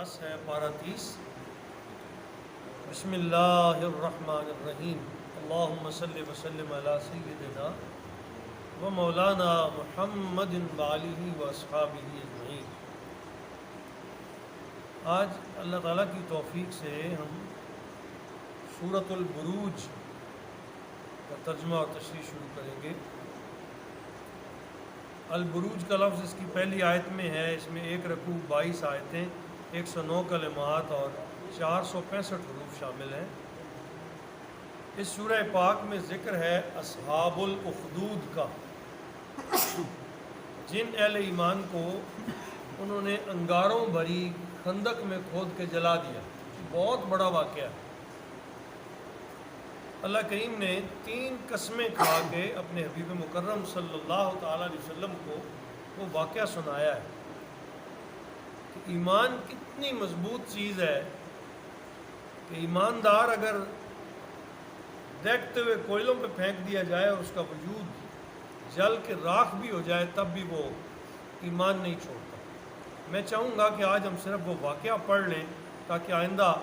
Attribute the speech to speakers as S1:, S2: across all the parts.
S1: 10 ہے پارہ 30۔ بسم اللہ الرحمن الرحیم، اللہم صلی وسلم علی سیدنا و مولانا محمد وآلہ و اصحابہ اجمعین۔ آج اللہ تعالیٰ کی توفیق سے ہم سورۃ البروج کا ترجمہ اور تشریح شروع کریں گے۔ البروج کا لفظ اس کی پہلی آیت میں ہے، اس میں 1 رکوع 22 آیتیں، 109 کلمات اور 465 حروف شامل ہیں۔ اس سورہ پاک میں ذکر ہے اصحاب الاخدود کا، جن اہل ایمان کو انہوں نے انگاروں بھری خندق میں کھود کے جلا دیا۔ بہت بڑا واقعہ ہے۔ اللہ کریم نے 3 قسمیں کھا کے اپنے حبیب مکرم صلی اللہ تعالیٰ علیہ وسلم کو وہ واقعہ سنایا ہے کہ ایمان کتنی مضبوط چیز ہے کہ ایماندار اگر دیکھتے ہوئے کوئلوں پہ پھینک دیا جائے اور اس کا وجود جل کے راکھ بھی ہو جائے تب بھی وہ ایمان نہیں چھوڑتا۔ میں چاہوں گا کہ آج ہم صرف وہ واقعہ پڑھ لیں تاکہ آئندہ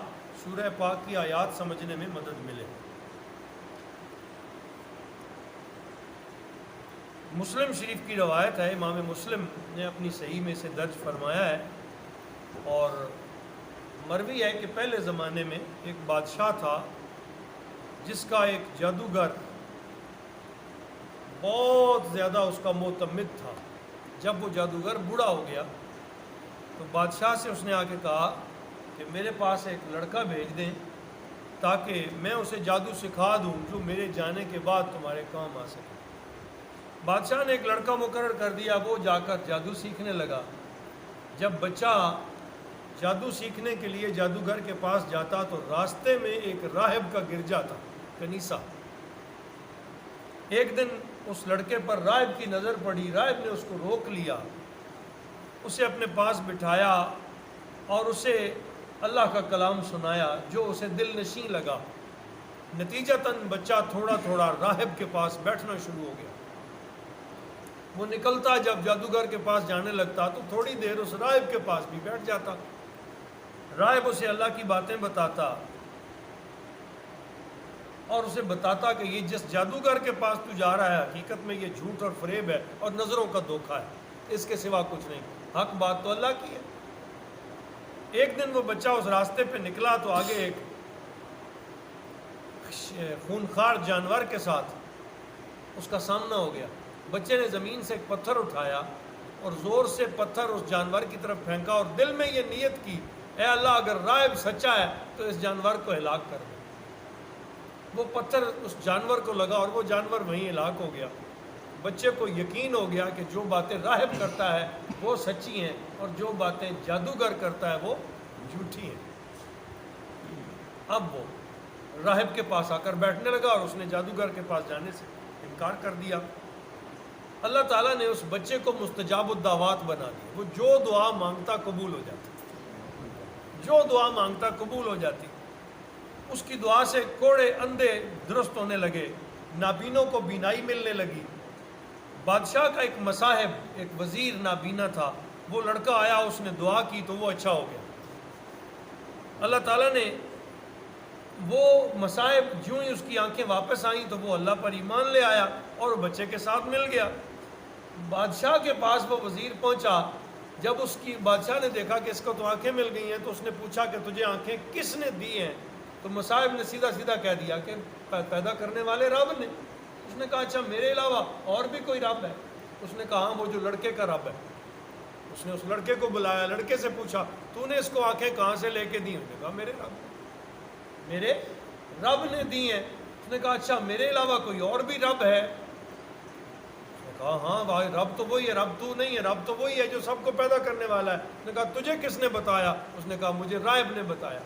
S1: سورہ پاک کی آیات سمجھنے میں مدد ملے۔ مسلم شریف کی روایت ہے، امام مسلم نے اپنی صحیح میں سے درج فرمایا ہے، اور مروی ہے کہ پہلے زمانے میں ایک بادشاہ تھا جس کا ایک جادوگر بہت زیادہ اس کا معتمد تھا۔ جب وہ جادوگر بوڑھا ہو گیا تو بادشاہ سے اس نے آ کے کہا کہ میرے پاس ایک لڑکا بھیج دیں تاکہ میں اسے جادو سکھا دوں جو میرے جانے کے بعد تمہارے کام آ سکے۔ بادشاہ نے ایک لڑکا مقرر کر دیا، وہ جا کر جادو سیکھنے لگا۔ جب بچہ جادو سیکھنے کے لیے جادوگر کے پاس جاتا تو راستے میں ایک راہب کا گرجا تھا، کنیسہ۔ ایک دن اس لڑکے پر راہب کی نظر پڑی، راہب نے اس کو روک لیا، اسے اپنے پاس بٹھایا اور اسے اللہ کا کلام سنایا جو اسے دل نشین لگا۔ نتیجتاً بچہ تھوڑا تھوڑا راہب کے پاس بیٹھنا شروع ہو گیا۔ وہ نکلتا جب جادوگر کے پاس جانے لگتا تو تھوڑی دیر اس راہب کے پاس بھی بیٹھ جاتا۔ راہب اسے اللہ کی باتیں بتاتا اور اسے بتاتا کہ یہ جس جادوگر کے پاس تو جا رہا ہے حقیقت میں یہ جھوٹ اور فریب ہے اور نظروں کا دھوکہ ہے، اس کے سوا کچھ نہیں، حق بات تو اللہ کی ہے۔ ایک دن وہ بچہ اس راستے پہ نکلا تو آگے ایک خونخوار جانور کے ساتھ اس کا سامنا ہو گیا۔ بچے نے زمین سے ایک پتھر اٹھایا اور زور سے پتھر اس جانور کی طرف پھینکا اور دل میں یہ نیت کی، اے اللہ اگر راہب سچا ہے تو اس جانور کو ہلاک کر دے۔ وہ پتھر اس جانور کو لگا اور وہ جانور وہیں ہلاک ہو گیا۔ بچے کو یقین ہو گیا کہ جو باتیں راہب کرتا ہے وہ سچی ہیں اور جو باتیں جادوگر کرتا ہے وہ جھوٹی ہیں۔ اب وہ راہب کے پاس آ کر بیٹھنے لگا اور اس نے جادوگر کے پاس جانے سے انکار کر دیا۔ اللہ تعالیٰ نے اس بچے کو مستجاب الدعوات بنا دیا۔ وہ جو دعا مانگتا قبول ہو جاتی، جو دعا مانگتا قبول ہو جاتی۔ اس کی دعا سے کوڑے اندھے درست ہونے لگے، نابینوں کو بینائی ملنے لگی۔ بادشاہ کا ایک مصاحب، ایک وزیر نابینا تھا، وہ لڑکا آیا، اس نے دعا کی تو وہ اچھا ہو گیا۔ اللہ تعالیٰ نے وہ مصاحب جوں ہی اس کی آنکھیں واپس آئیں تو وہ اللہ پر ایمان لے آیا اور وہ بچے کے ساتھ مل گیا۔ بادشاہ کے پاس وہ وزیر پہنچا، جب اس کی بادشاہ نے دیکھا کہ اس کو تو آنکھیں مل گئی ہیں تو اس نے پوچھا کہ تجھے آنکھیں کس نے دی ہیں؟ تو مصاحب نے سیدھا سیدھا کہہ دیا کہ پیدا کرنے والے رب نے۔ اس نے کہا اچھا میرے علاوہ اور بھی کوئی رب ہے؟ اس نے کہا ہاں وہ جو لڑکے کا رب ہے۔ اس نے اس لڑکے کو بلایا، لڑکے سے پوچھا تو نے اس کو آنکھیں کہاں سے لے کے دی؟ اس نے کہا میرے رب نے دی ہیں۔ اس نے کہا اچھا میرے علاوہ کوئی اور بھی رب ہے؟ اس نے کہا ہاں بھائی رب تو وہی ہے، رب تو نہیں ہے، رب تو وہی ہے جو سب کو پیدا کرنے والا ہے۔ اس نے کہا تجھے کس نے بتایا؟ اس نے کہا مجھے راہب نے بتایا۔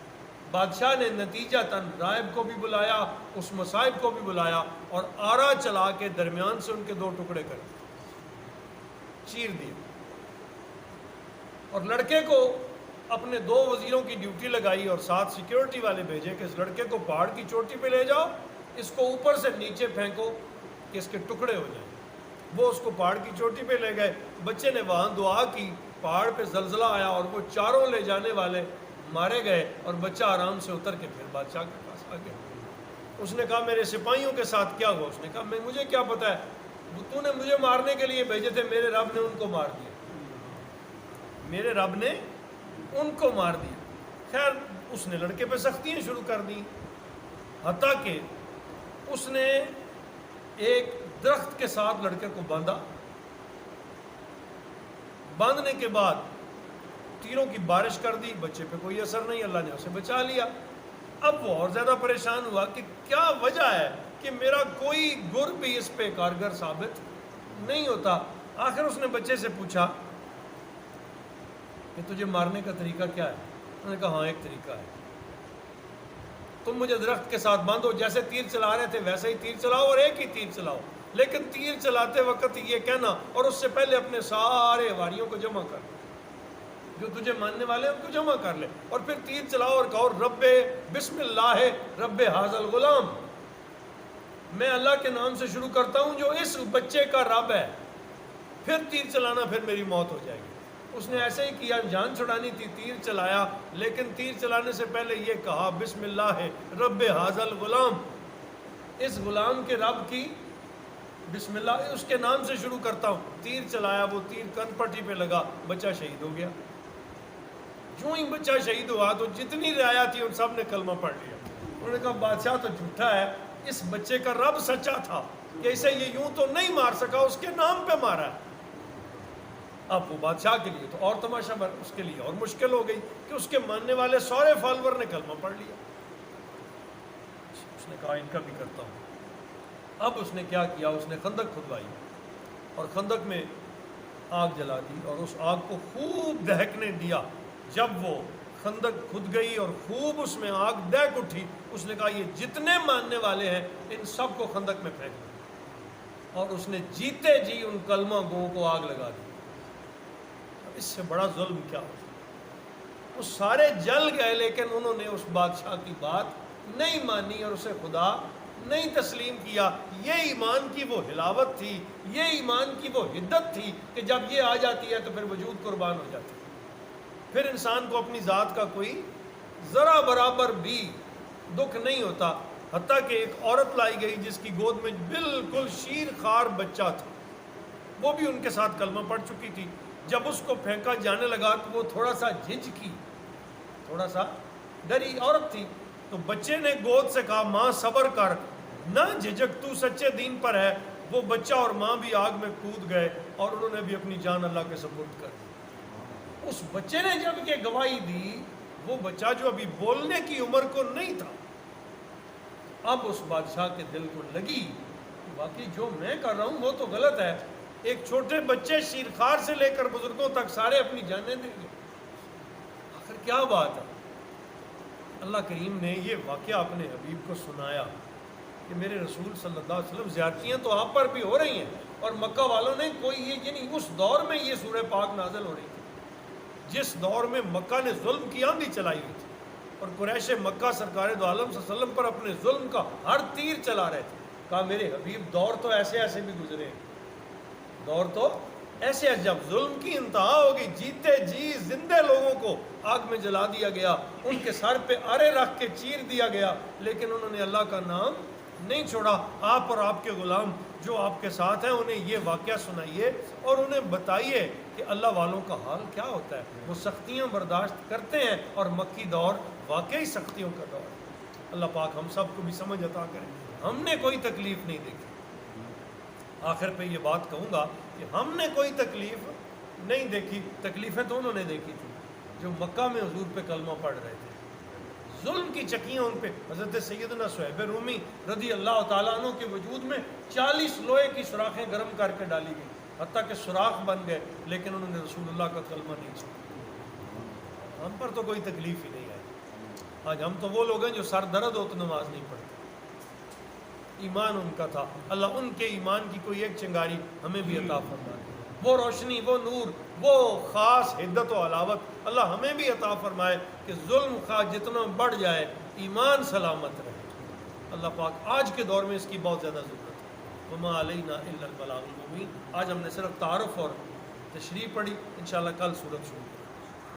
S1: بادشاہ نے نتیجتاً راہب کو بھی بلایا، اس مصاحب کو بھی بلایا اور آرا چلا کے درمیان سے ان کے 2 ٹکڑے کر چیر دیے، اور لڑکے کو اپنے 2 وزیروں کی ڈیوٹی لگائی اور ساتھ سیکیورٹی والے بھیجے کہ اس لڑکے کو پہاڑ کی چوٹی پہ لے جاؤ، اس کو اوپر سے نیچے پھینکو کہ اس کے ٹکڑے ہو جائیں۔ وہ اس کو پہاڑ کی چوٹی پہ لے گئے، بچے نے وہاں دعا کی، پہاڑ پہ زلزلہ آیا اور وہ چاروں لے جانے والے مارے گئے اور بچہ آرام سے اتر کے پھر بادشاہ کے پاس آ گیا۔ اس نے کہا میرے سپاہیوں کے ساتھ کیا ہوا؟ اس نے کہا مجھے کیا پتہ ہے، تو نے مجھے مارنے کے لیے بھیجے تھے، میرے رب نے ان کو مار دیا، میرے رب نے ان کو مار دیا۔ خیر اس نے لڑکے پہ سختیاں شروع کر دیں، حتیٰ کہ اس نے ایک درخت کے ساتھ لڑکے کو باندھا، باندھنے کے بعد تیروں کی بارش کر دی، بچے پہ کوئی اثر نہیں، اللہ نے اسے بچا لیا۔ اب وہ اور زیادہ پریشان ہوا کہ کیا وجہ ہے کہ میرا کوئی گر بھی اس پہ کارگر ثابت نہیں ہوتا۔ آخر اس نے بچے سے پوچھا کہ تجھے مارنے کا طریقہ کیا ہے؟ انہوں نے کہا ہاں ایک طریقہ ہے، تم مجھے درخت کے ساتھ باندھو، جیسے تیر چلا رہے تھے ویسے ہی تیر چلاؤ اور ایک ہی تیر چلاؤ، لیکن تیر چلاتے وقت یہ کہنا اور اس سے پہلے اپنے سارے واریوں کو جمع کر، جو تجھے ماننے والے ہیں ان کو جمع کر لے، اور پھر تیر چلاؤ اور کہو رب بسم اللہ رب ھذا الغلام، میں اللہ کے نام سے شروع کرتا ہوں جو اس بچے کا رب ہے، پھر تیر چلانا، پھر میری موت ہو جائے گی۔ اس نے ایسے ہی کیا، جان چھڑانی تھی، تیر چلایا، لیکن تیر چلانے سے پہلے یہ کہا بسم اللہ رب ھذا الغلام، اس غلام کے رب کی بسم اللہ، اس کے نام سے شروع کرتا ہوں۔ تیر چلایا، وہ تیر کن پٹی پہ لگا، بچہ شہید ہو گیا۔ جو ہی بچہ شہید ہوا تو جتنی رعایا تھی ان سب نے کلمہ پڑھ لیا۔ انہوں نے کہا بادشاہ تو جھوٹا ہے، اس بچے کا رب سچا تھا کہ اسے یہ یوں تو نہیں مار سکا، اس کے نام پہ مارا ہے۔ اب وہ بادشاہ کے لیے تو اور تماشا بر، اس کے لیے اور مشکل ہو گئی کہ اس کے ماننے والے سارے فالور نے کلمہ پڑھ لیا۔ اس نے کہا ان کا بھی کرتا ہوں۔ اب اس نے کیا کیا، اس نے خندق کھدوائی اور خندق میں آگ جلا دی اور اس آگ کو خوب دہکنے دیا۔ جب وہ خندق کھد گئی اور خوب اس میں آگ دہک اٹھی، اس نے کہا یہ جتنے ماننے والے ہیں ان سب کو خندق میں پھینک دیا، اور اس نے جیتے جی ان کلمہ گوؤں کو آگ لگا دی۔ اس سے بڑا ظلم کیا ہو؟ وہ سارے جل گئے، لیکن انہوں نے اس بادشاہ کی بات نہیں مانی اور اسے خدا نہیں تسلیم کیا۔ یہ ایمان کی وہ حلاوت تھی، یہ ایمان کی وہ حدت تھی کہ جب یہ آ جاتی ہے تو پھر وجود قربان ہو جاتی ہے، پھر انسان کو اپنی ذات کا کوئی ذرا برابر بھی دکھ نہیں ہوتا۔ حتیٰ کہ ایک عورت لائی گئی جس کی گود میں بالکل شیر خوار بچہ تھا، وہ بھی ان کے ساتھ کلمہ پڑھ چکی تھی۔ جب اس کو پھینکا جانے لگا تو وہ تھوڑا سا جھجکی، تھوڑا سا ڈری عورت تھی، تو بچے نے گود سے کہا ماں صبر کر، نہ جھجک، تو سچے دین پر ہے۔ وہ بچہ اور ماں بھی آگ میں کود گئے اور انہوں نے بھی اپنی جان اللہ کے سپرد کر دی۔ اس بچے نے جب یہ گواہی دی، وہ بچہ جو ابھی بولنے کی عمر کو نہیں تھا، اب اس بادشاہ کے دل کو لگی واقعی جو میں کر رہا ہوں وہ تو غلط ہے۔ ایک چھوٹے بچے شیرخوار سے لے کر بزرگوں تک سارے اپنی جانیں دیں گے، آخر کیا بات ہے؟ اللہ کریم نے یہ واقعہ اپنے حبیب کو سنایا کہ میرے رسول صلی اللہ علیہ وسلم زیادتیاں تو آپ پر بھی ہو رہی ہیں، اور مکہ والوں نے کوئی یہ یعنی اس دور میں یہ سورہ پاک نازل ہو رہی تھی جس دور میں مکہ نے ظلم کی آندھی چلائی ہوئی تھی، اور قریش مکہ سرکار دو عالم صلی اللہ علیہ وسلم پر اپنے ظلم کا ہر تیر چلا رہے تھے۔ کہا میرے حبیب دور تو ایسے ایسے بھی گزرے ہیں، دور تو ایسے جب ظلم کی انتہا ہوگی، جیتے جی زندے لوگوں کو آگ میں جلا دیا گیا، ان کے سر پہ آرے رکھ کے چیر دیا گیا، لیکن انہوں نے اللہ کا نام نہیں چھوڑا۔ آپ اور آپ کے غلام جو آپ کے ساتھ ہیں انہیں یہ واقعہ سنائیے اور انہیں بتائیے کہ اللہ والوں کا حال کیا ہوتا ہے، وہ سختیاں برداشت کرتے ہیں، اور مکی دور واقعی سختیوں کا دور ہے۔ اللہ پاک ہم سب کو بھی سمجھ عطا کرے۔ ہم نے کوئی تکلیف نہیں دیکھی، آخر پہ یہ بات کہوں گا کہ ہم نے کوئی تکلیف نہیں دیکھی، تکلیفیں تو انہوں نے دیکھی تھی جو مکہ میں حضور پہ کلمہ پڑھ رہے تھے۔ ظلم کی چکیاں ان پہ، حضرت سیدنا صہیب رومی رضی اللہ تعالیٰ عنہ کے وجود میں 40 لوہے کی سوراخیں گرم کر کے ڈالی گئی، حتیٰ کہ سوراخ بن گئے، لیکن انہوں نے رسول اللہ کا کلمہ نہیں چھوڑا۔ ہم پر تو کوئی تکلیف ہی نہیں آئی۔ آج ہم تو وہ لوگ ہیں جو سر درد ہو تو نماز نہیں پڑھتے، ایمان ان کا تھا۔ اللہ ان کے ایمان کی کوئی ایک چنگاری ہمیں بھی عطا فرمائے، وہ روشنی، وہ نور، وہ خاص حدت و علاوت اللہ ہمیں بھی عطا فرمائے کہ ظلم خواہ جتنا بڑھ جائے ایمان سلامت رہے۔ اللہ پاک آج کے دور میں اس کی بہت زیادہ ضرورت ہے۔ وما علینا الا البلاغ المبین۔ آج ہم نے صرف تعارف اور تشریح پڑھی، انشاءاللہ کل سورت شروع